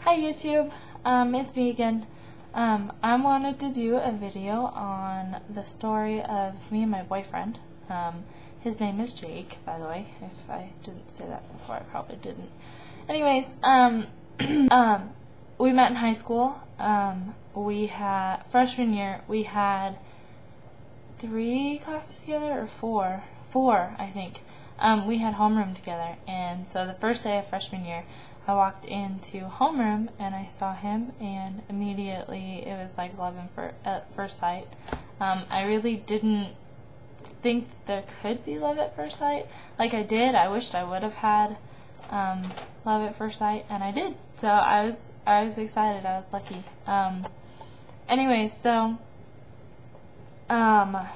Hi YouTube, it's me again. I wanted to do a video on the story of me and my boyfriend. His name is Jake, by the way. If I didn't say that before, I probably didn't. Anyways, we met in high school. We had, freshman year, we had 3 classes together, or 4? 4, I think. We had homeroom together, and so the first day of freshman year, I walked into homeroom and I saw him, and immediately it was like love at first sight. I really didn't think there could be love at first sight. Like I did, I wished I would have had love at first sight, and I did. So I was excited. I was lucky. Anyways, so I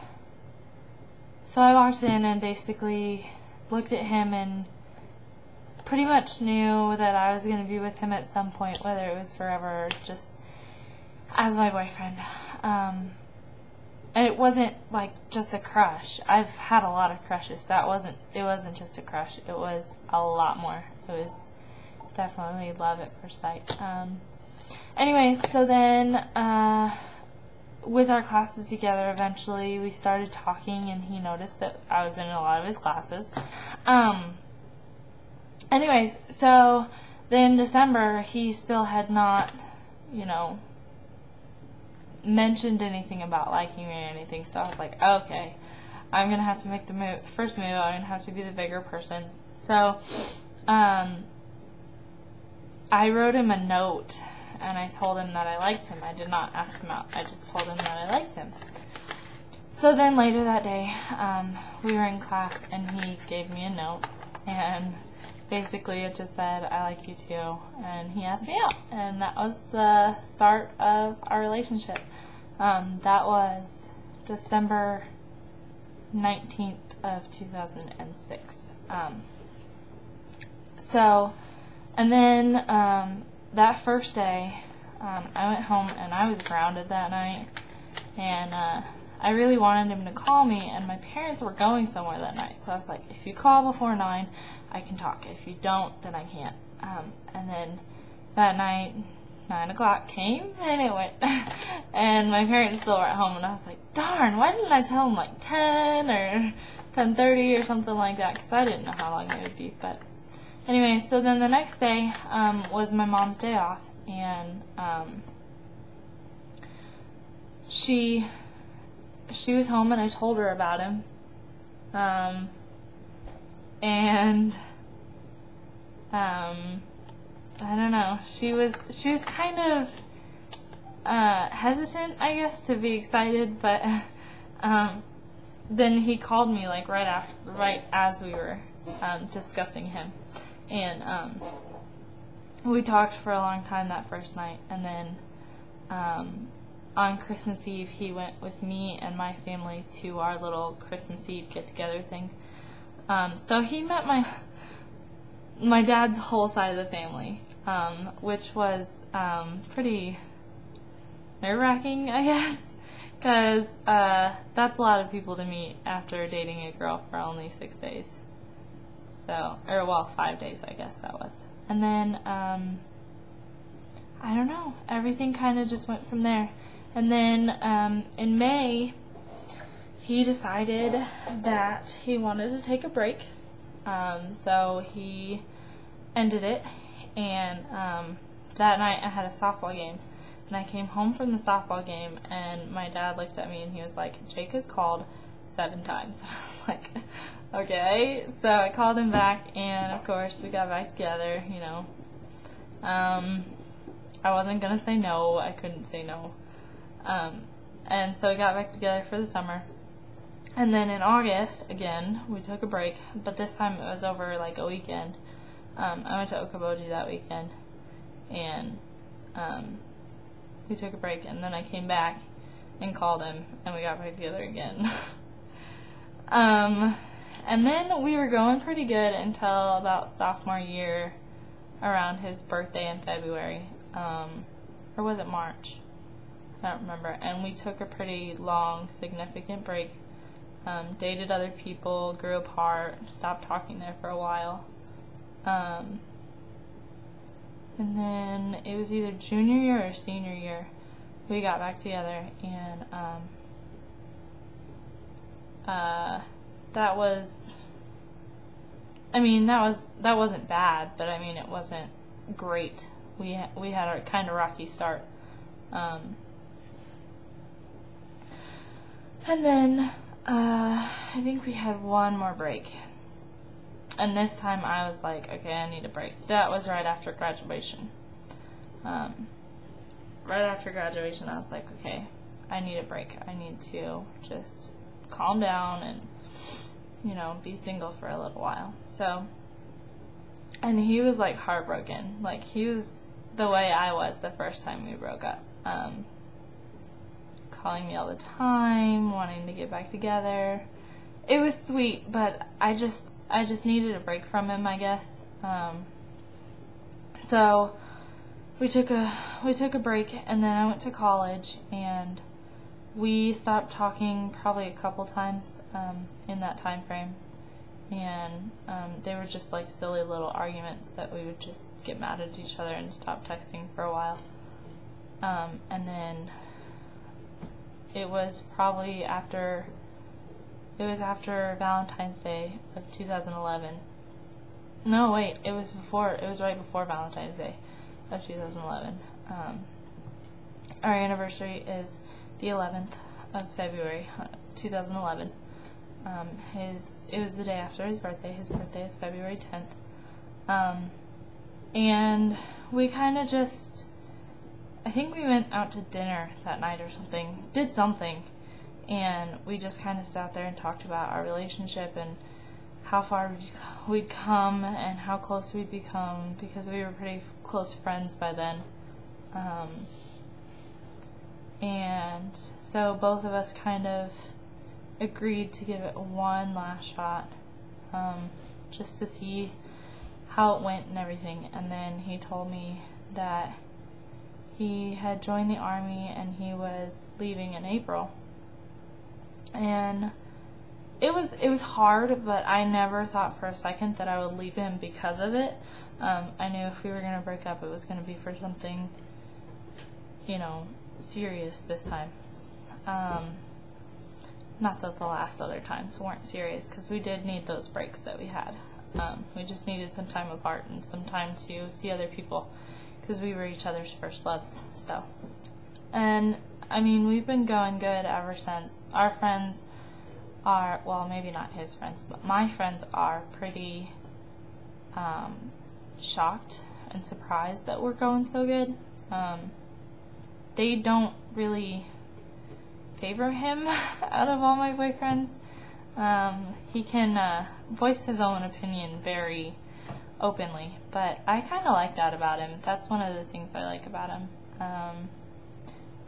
walked in and basically looked at him and pretty much knew that I was going to be with him at some point, whether it was forever or just as my boyfriend. And it wasn't like just a crush. I've had a lot of crushes. It wasn't just a crush. It was a lot more. It was definitely love at first sight. Anyways, so then with our classes together, eventually we started talking, and he noticed that I was in a lot of his classes. Anyways, so then in December, he still had not, mentioned anything about liking me or anything, so I was like, okay, I'm going to have to make the first move. I'm going to have to be the bigger person. So, I wrote him a note, and I told him that I liked him. I did not ask him out. I just told him that I liked him. So then later that day, we were in class, and he gave me a note, and basically it just said, I like you too, and he asked me out, and that was the start of our relationship. That was December 19th of 2006. And then that first day, I went home and I was grounded that night, and I really wanted him to call me, and my parents were going somewhere that night, so I was like, if you call before 9, I can talk. If you don't, then I can't. And then that night, 9 o'clock came, and it went, and my parents still were at home, and I was like, darn, why didn't I tell them like 10 or 10:30 or something like that, because I didn't know how long it would be. But anyway, so then the next day was my mom's day off, and she was home, and I told her about him, and I don't know, she was kind of hesitant, I guess, to be excited, but then he called me like right as we were discussing him, and we talked for a long time that first night, and then on Christmas Eve, he went with me and my family to our little Christmas Eve get-together thing. So he met my dad's whole side of the family, which was pretty nerve-wracking, I guess, because that's a lot of people to meet after dating a girl for only 6 days. So, or well, 5 days, I guess that was. And then, I don't know, everything kind of just went from there. And then in May, he decided that he wanted to take a break, so he ended it, and that night I had a softball game, and I came home from the softball game, and my dad looked at me and he was like, Jake has called 7 times. I was like, okay. So I called him back, and of course we got back together. I wasn't gonna say no. I couldn't say no. And so we got back together for the summer. And then in August, again, we took a break, but this time it was over like a weekend. I went to Okoboji that weekend, and we took a break, and then I came back and called him, and we got back together again. And then we were going pretty good until about sophomore year, around his birthday in February, or was it March? I don't remember. And we took a pretty long, significant break, dated other people, grew apart, stopped talking there for a while. And then it was either junior year or senior year we got back together, and that was, I mean, that wasn't bad, but I mean, it wasn't great. We had a kind of rocky start. And then I think we had one more break. And this time I was like, okay, I need a break. That was right after graduation. Right after graduation, I was like, okay, I need a break. I need to just calm down and, you know, be single for a little while. So, and he was like heartbroken. Like, he was the way I was the first time we broke up. Calling me all the time, wanting to get back together. It was sweet, but I just needed a break from him, I guess. So we took a break, and then I went to college, and we stopped talking probably a couple times in that time frame. And they were just like silly little arguments that we would just get mad at each other and stop texting for a while. And then it was probably after Valentine's Day of 2011. No, wait, it was right before Valentine's Day of 2011. Our anniversary is the 11th of February, 2011. It was the day after his birthday. His birthday is February 10th. And we kind of just, I think we went out to dinner that night or something, did something, and we just kind of sat there and talked about our relationship and how far we'd come and how close we'd become, because we were pretty close friends by then. And so both of us kind of agreed to give it one last shot, just to see how it went and everything. And then he told me that he had joined the Army and he was leaving in April. And it was hard, but I never thought for a second that I would leave him because of it. I knew if we were going to break up, it was going to be for something, you know, serious this time. Not that the last other times weren't serious, because we did need those breaks that we had. We just needed some time apart and some time to see other people, because we were each other's first loves. So, and I mean, we've been going good ever since. Our friends are, well, maybe not his friends, but my friends are pretty shocked and surprised that we're going so good. They don't really favor him out of all my boyfriends. He can voice his own opinion very openly, but I kind of like that about him. That's one of the things I like about him.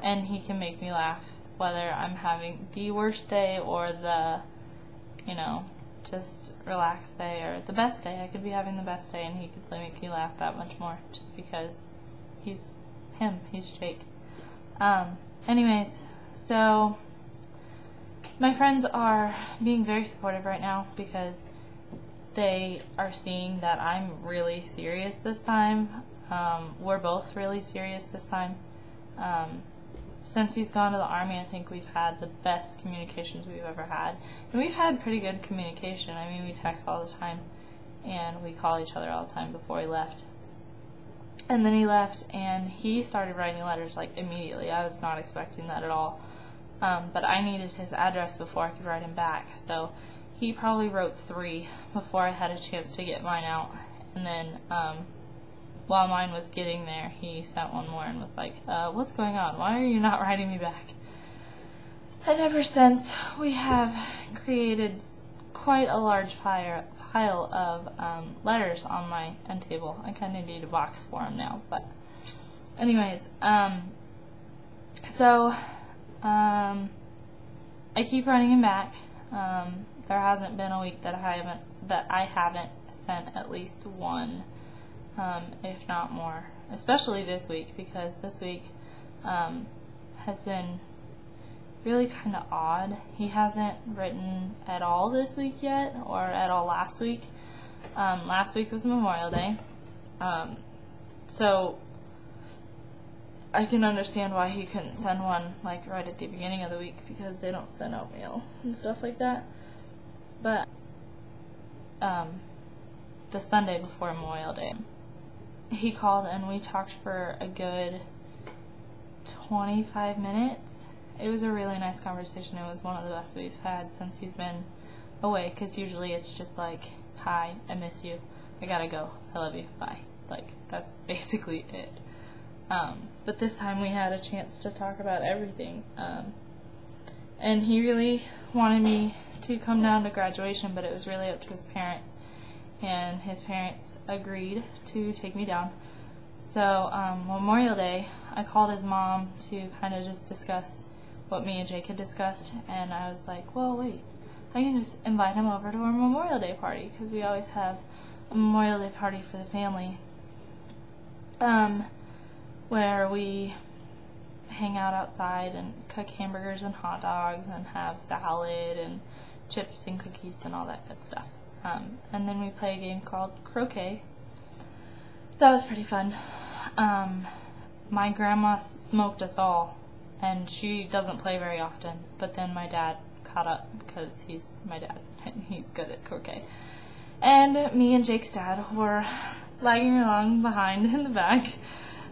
And he can make me laugh, whether I'm having the worst day or the, you know, just relaxed day, or the best day. I could be having the best day and he could make me laugh that much more, just because he's him. He's Jake. Anyways, so my friends are being very supportive right now, because they are seeing that I'm really serious this time. We're both really serious this time. Since he's gone to the Army, I think we've had the best communications we've ever had. And we've had pretty good communication. I mean, we text all the time, and we call each other all the time before he left. And then he left, and he started writing letters, like, immediately. I was not expecting that at all. But I needed his address before I could write him back. So he probably wrote 3 before I had a chance to get mine out. And then while mine was getting there, he sent one more and was like, what's going on? Why are you not writing me back? And ever since, we have created quite a large pile of letters on my end table. I kind of need a box for them now. But anyways, so I keep writing him back. There hasn't been a week that I haven't sent at least one, if not more. Especially this week, because this week has been really kind of odd. He hasn't written at all this week yet, or at all last week. Last week was Memorial Day. So I can understand why he couldn't send one like right at the beginning of the week, because they don't send out mail and stuff like that. But the Sunday before Memorial Day, he called and we talked for a good 25 minutes. It was a really nice conversation. It was one of the best we've had since he's been away, because usually it's just like, hi, I miss you, I gotta go, I love you, bye. Like, that's basically it. But this time we had a chance to talk about everything. And he really wanted me to come down to graduation, but it was really up to his parents. And his parents agreed to take me down. So Memorial Day, I called his mom to kind of just discuss what me and Jake had discussed. And I was like, well, wait, I can just invite him over to our Memorial Day party, because we always have a Memorial Day party for the family. Where we hang out outside and cook hamburgers and hot dogs and have salad and chips and cookies and all that good stuff. And then we play a game called croquet. That was pretty fun. My grandma smoked us all, and she doesn't play very often, but then my dad caught up, because he's my dad and he's good at croquet. And me and Jake's dad were lagging along behind in the back.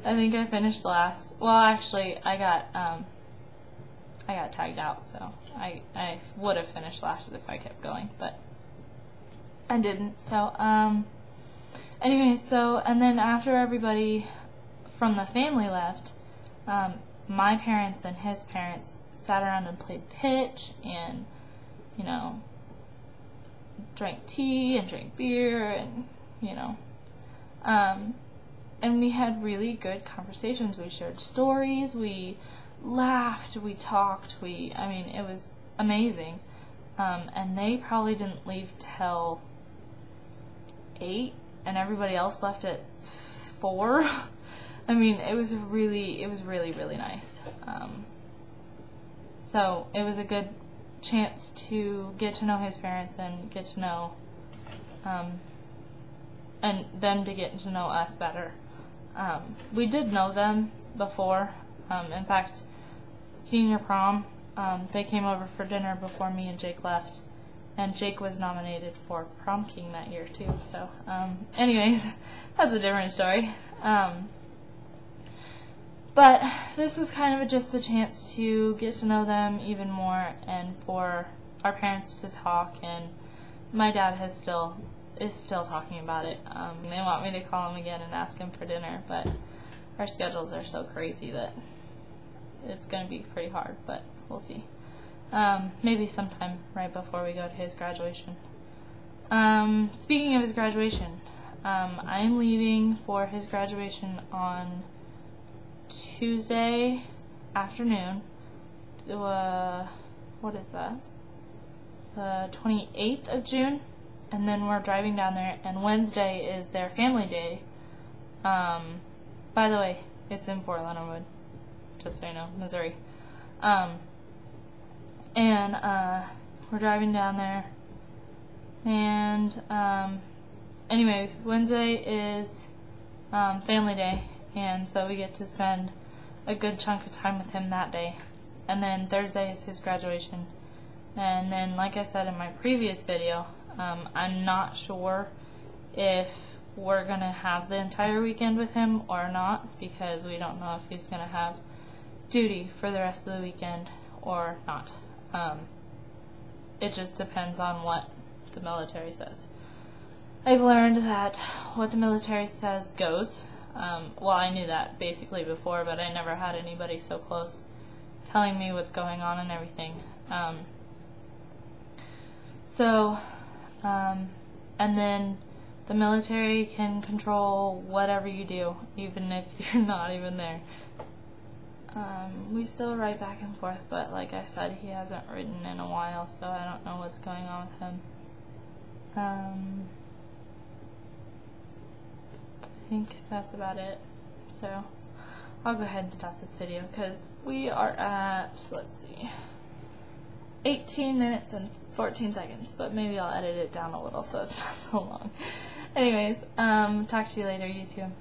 I think I finished last. Well, actually, I got tagged out, so I would have finished last if I kept going, but I didn't. So, anyway, and then after everybody from the family left, my parents and his parents sat around and played pitch and, you know, drank tea and drank beer and, you know, and we had really good conversations. We shared stories, we laughed, we talked, I mean, it was amazing. And they probably didn't leave till 8, and everybody else left at 4. I mean, it was really, really nice. So it was a good chance to get to know his parents and get to know, and them to get to know us better. We did know them before. In fact, senior prom, they came over for dinner before me and Jake left, and Jake was nominated for prom king that year too. So anyways, that's a different story. But this was kind of just a chance to get to know them even more, and for our parents to talk, and my dad is still talking about it. They want me to call him again and ask him for dinner, but our schedules are so crazy that it's going to be pretty hard, but we'll see. Maybe sometime right before we go to his graduation. Speaking of his graduation, I'm leaving for his graduation on Tuesday afternoon. What is that? The 28th of June. And then we're driving down there, and Wednesday is their family day. By the way, it's in Fort Leonard Wood, just so you know, Missouri. And we're driving down there, and anyway, Wednesday is family day, and so we get to spend a good chunk of time with him that day. And then Thursday is his graduation. And then, like I said in my previous video, I'm not sure if we're going to have the entire weekend with him or not, because we don't know if he's going to have duty for the rest of the weekend or not. It just depends on what the military says. I've learned that what the military says goes. Well, I knew that basically before, but I never had anybody so close telling me what's going on and everything. And then the military can control whatever you do, even if you're not even there. We still write back and forth, but like I said, he hasn't written in a while, so I don't know what's going on with him. I think that's about it. So I'll go ahead and stop this video, because we are at, let's see, 18 minutes and 14 seconds, but maybe I'll edit it down a little so it's not so long. Anyways, talk to you later, YouTube.